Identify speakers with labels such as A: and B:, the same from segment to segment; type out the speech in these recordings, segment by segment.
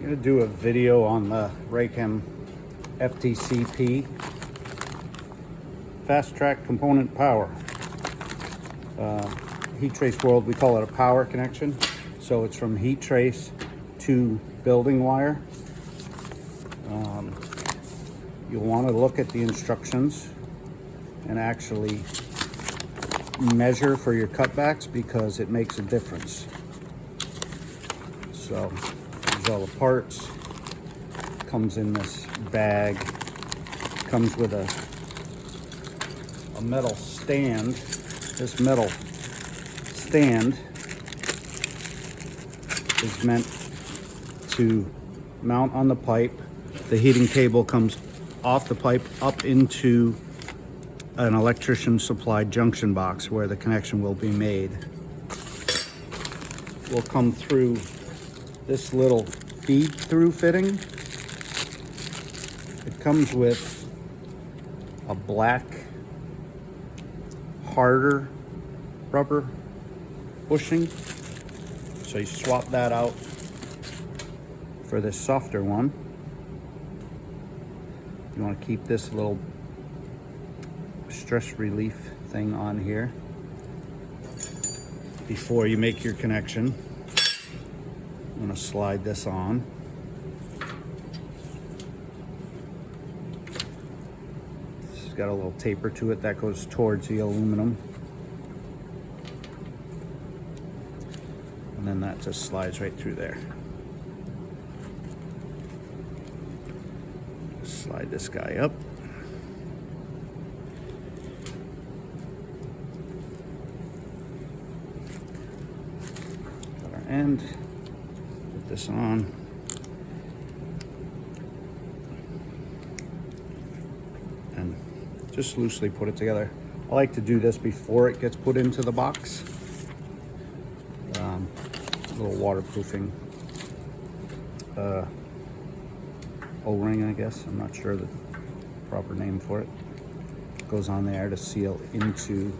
A: I'm going to do a video on the RayChem FTC-P fast track component power. Heat trace world, we call it a power connection. So it's from heat trace to building wire. You'll want to look at the instructions and actually measure for your cutbacks because it makes a difference. So there's all the parts. Comes in this bag. Comes with a metal stand. This metal stand is meant to mount on the pipe. The heating cable comes off the pipe up into an electrician supplied junction box where the connection will be made. Will come through this little feed through fitting. It comes with a black harder rubber bushing, so you swap that out for this softer one. You want to keep this little stress relief thing on here before you make your connection. I'm going to slide this on. It's got a little taper to it that goes towards the aluminum. And then that just slides right through there. Slide this guy up. Got our end. Put this on. And just loosely put it together. I like to do this before it gets put into the box. A little waterproofing O-ring, I guess. I'm not sure the proper name for it. Goes on there to seal into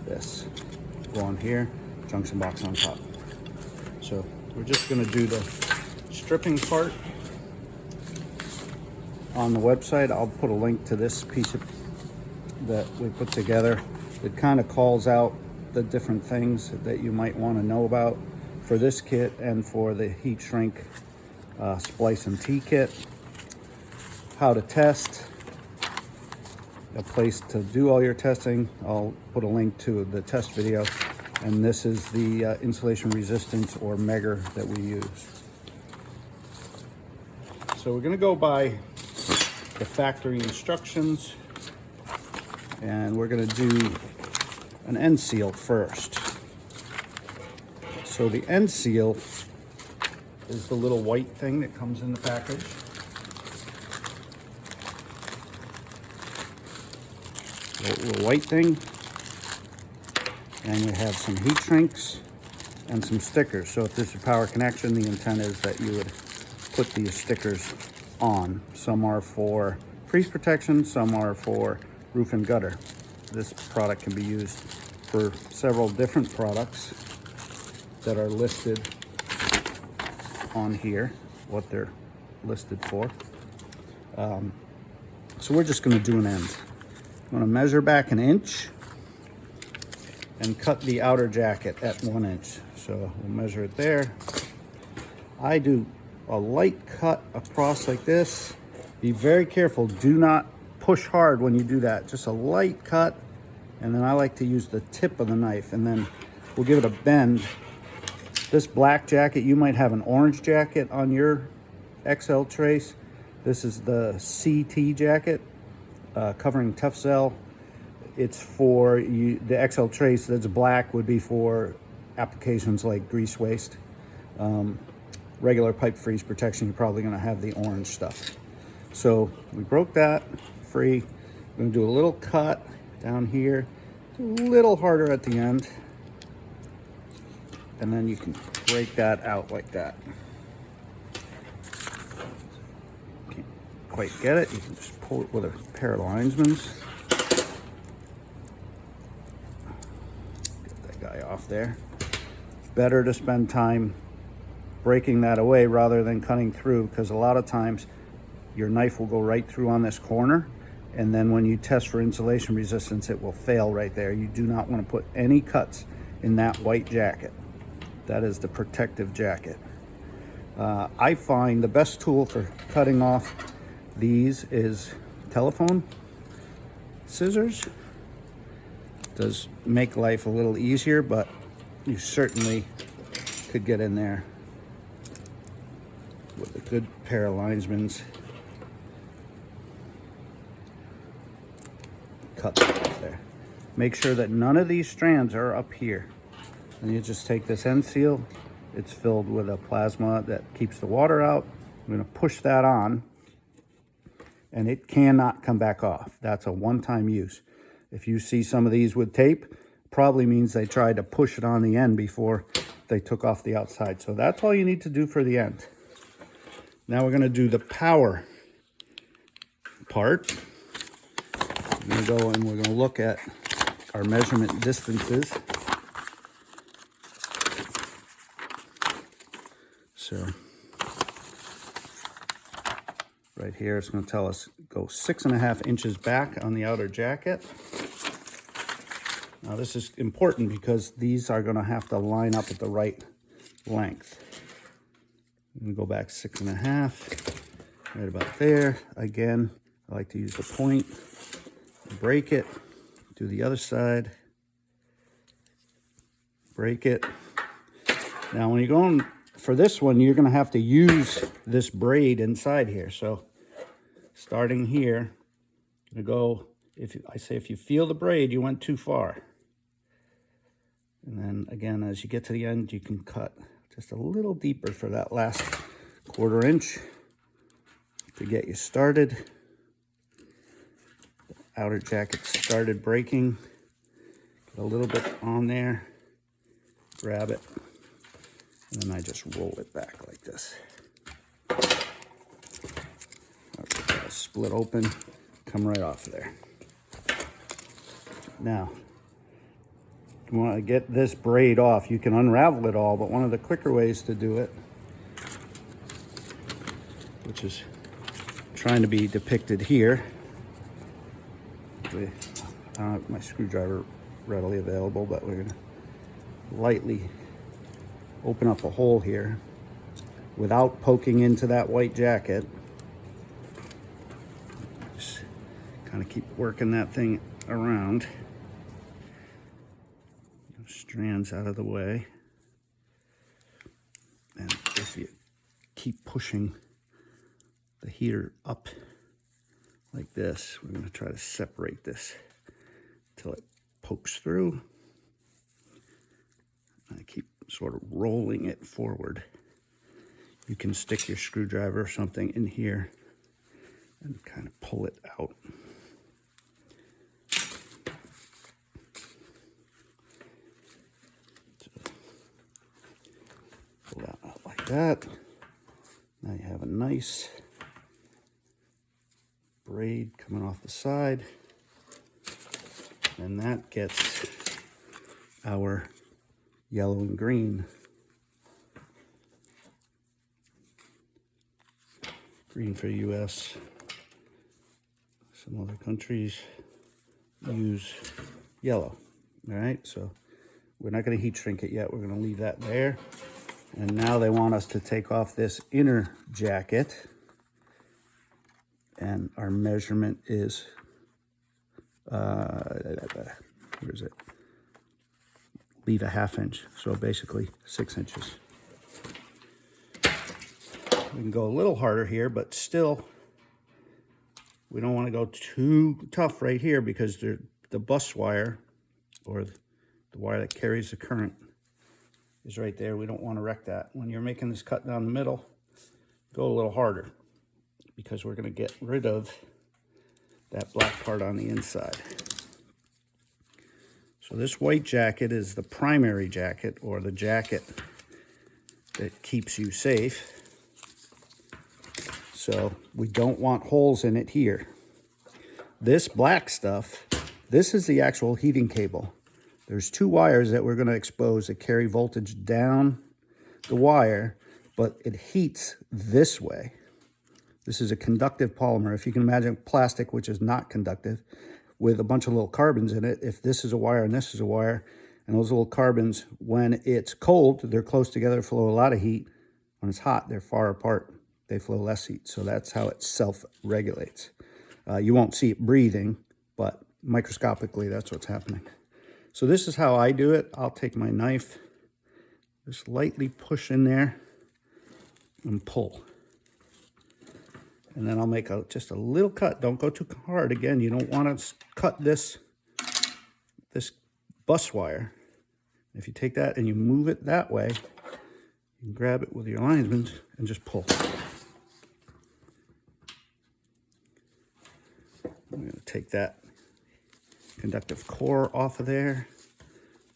A: this. Go on here, junction box on top. So we're just going to do the stripping part on the website. I'll put a link to this piece that we put together. It kind of calls out the different things that you might want to know about for this kit and for the heat shrink splice and T kit. How to test, a place to do all your testing. I'll put a link to the test video, and this is the insulation resistance or megger that we use. So we're going to go by the factory instructions, and we're going to do an end seal first. So the end seal is the little white thing that comes in the package. Little white thing. And we have some heat shrinks and some stickers. So if there's a power connection, the intent is that you would put these stickers on. Some are for freeze protection, some are for roof and gutter. This product can be used for several different products that are listed on here, what they're listed for. So we're just going to do an end. I'm going to measure back 1 inch and cut the outer jacket at 1 inch. So we'll measure it there. I do a light cut across like this. Be very careful. Do not push hard when you do that. Just a light cut. And then I like to use the tip of the knife, and then we'll give it a bend. This black jacket, you might have an orange jacket on your XL trace. This is the CT jacket, covering tough cell. It's for you, the XL trace that's black would be for applications like grease waste. Regular pipe freeze protection, you're probably gonna have the orange stuff. So we broke that free. We're gonna do a little cut down here, a little harder at the end, and then you can break that out like that. Can't quite get it, you can just pull it with a pair of linesmans. Get that guy off there. Better to spend time breaking that away rather than cutting through, because a lot of times your knife will go right through on this corner, and then when you test for insulation resistance, it will fail right there. You do not want to put any cuts in that white jacket. That is the protective jacket. I find the best tool for cutting off these is telephone scissors. Does make life a little easier, but you certainly could get in there with a good pair of linesmans. Cut that off there. Make sure that none of these strands are up here. And you just take this end seal. It's filled with a plasma that keeps the water out. I'm going to push that on, and it cannot come back off. That's a one-time use. If you see some of these with tape, probably means they tried to push it on the end before they took off the outside. So that's all you need to do for the end. Now we're going to do the power part. We're going to go and we're going to look at our measurement distances. So right here, it's going to tell us go 6.5 inches back on the outer jacket. Now this is important because these are going to have to line up at the right length. I'm going to go back 6.5, right about there. Again, I like to use the point, break it, do the other side, break it. Now when you're going for this one, you're going to have to use this braid inside here. So starting here, I'm going to go, if you feel the braid, you went too far. And then again, as you get to the end, you can cut just a little deeper for that last 1/4 inch to get you started. The outer jacket started breaking. Get a little bit on there, grab it, and then I just roll it back like this. I'll split open, come right off of there. Now, if you want to get this braid off, you can unravel it all, but one of the quicker ways to do it, which is trying to be depicted here, I don't have my screwdriver readily available, but we're going to lightly open up a hole here without poking into that white jacket. Just kind of keep working that thing around. Strands out of the way. And if you keep pushing the heater up like this, we're going to try to separate this until it pokes through. I keep sort of rolling it forward. You can stick your screwdriver or something in here and kind of pull it out. Pull that out like that. Now you have a nice braid coming off the side. And that gets our yellow and green. Green for US. Some other countries use yellow. All right, so we're not going to heat shrink it yet. We're going to leave that there. And now they want us to take off this inner jacket. And our measurement is, where is it? Leave a 1/2 inch, so basically 6 inches. We can go a little harder here, but still, we don't want to go too tough right here because the bus wire, or the wire that carries the current, is right there. We don't want to wreck that. When you're making this cut down the middle, go a little harder because we're going to get rid of that black part on the inside. So this white jacket is the primary jacket, or the jacket that keeps you safe. So we don't want holes in it here. This black stuff, this is the actual heating cable. There's 2 wires that we're going to expose that carry voltage down the wire but it heats this way. This is a conductive polymer. If you can imagine plastic, which is not conductive, with a bunch of little carbons in it, if this is a wire and this is a wire, and those little carbons, when it's cold, they're close together, flow a lot of heat. When it's hot, they're far apart. They flow less heat. So that's how it self-regulates. You won't see it breathing, but microscopically, that's what's happening. So this is how I do it. I'll take my knife, just lightly push in there and pull. And then I'll make just a little cut. Don't go too hard. Again, you don't want to cut this bus wire. If you take that and you move it that way, you can grab it with your linesman and just pull. I'm going to take that conductive core off of there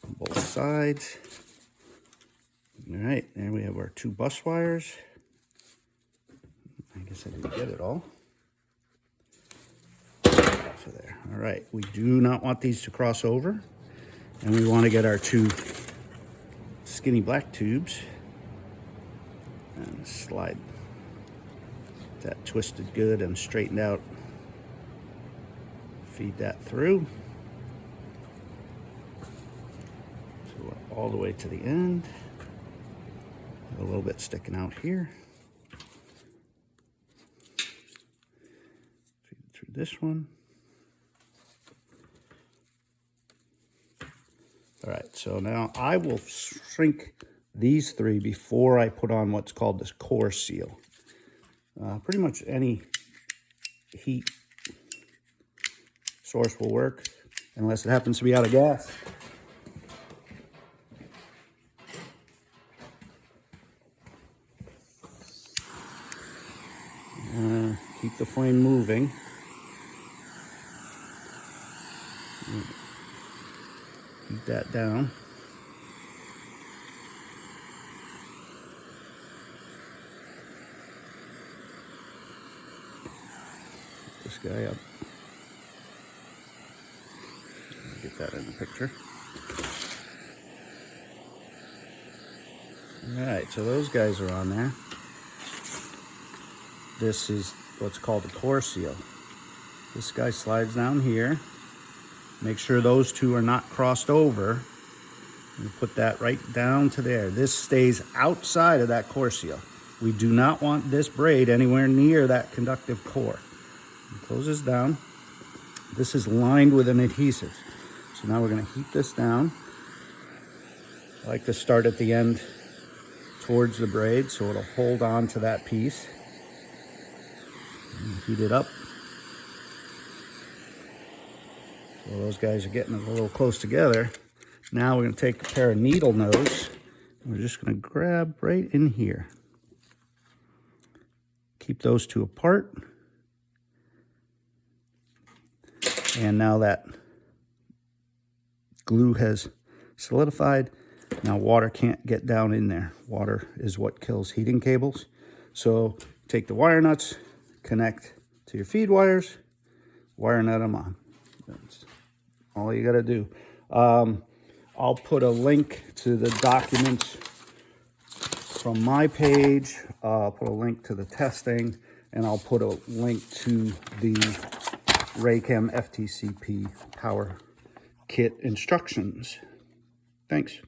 A: on both sides. All right, there we have our 2 bus wires. I guess I didn't get it all off of there. All right, we do not want these to cross over, and we want to get our 2 skinny black tubes and slide that twisted good and straightened out. Feed that through. So we're all the way to the end. A little bit sticking out here. Feed it through this one. All right, so now I will shrink these 3 before I put on what's called this core seal. Pretty much any heat source will work, unless it happens to be out of gas. Keep the flame moving. Keep that down. Put this guy up. Get that in the picture. All right, so those guys are on there. This is what's called the core seal. This guy slides down here. Make sure those 2 are not crossed over. And put that right down to there. This stays outside of that core seal. We do not want this braid anywhere near that conductive core. Close this down. This is lined with an adhesive. So now we're going to heat this down. I like to start at the end towards the braid so it'll hold on to that piece. And heat it up. So those guys are getting a little close together. Now we're going to take a pair of needle nose. And we're just going to grab right in here. Keep those 2 apart. And now that glue has solidified. Now water can't get down in there. Water is what kills heating cables. So take the wire nuts, connect to your feed wires, wire nut them on. That's all you got to do. I'll put a link to the documents from my page. I'll put a link to the testing, and I'll put a link to the RayChem FTC-P power kit instructions. Thanks.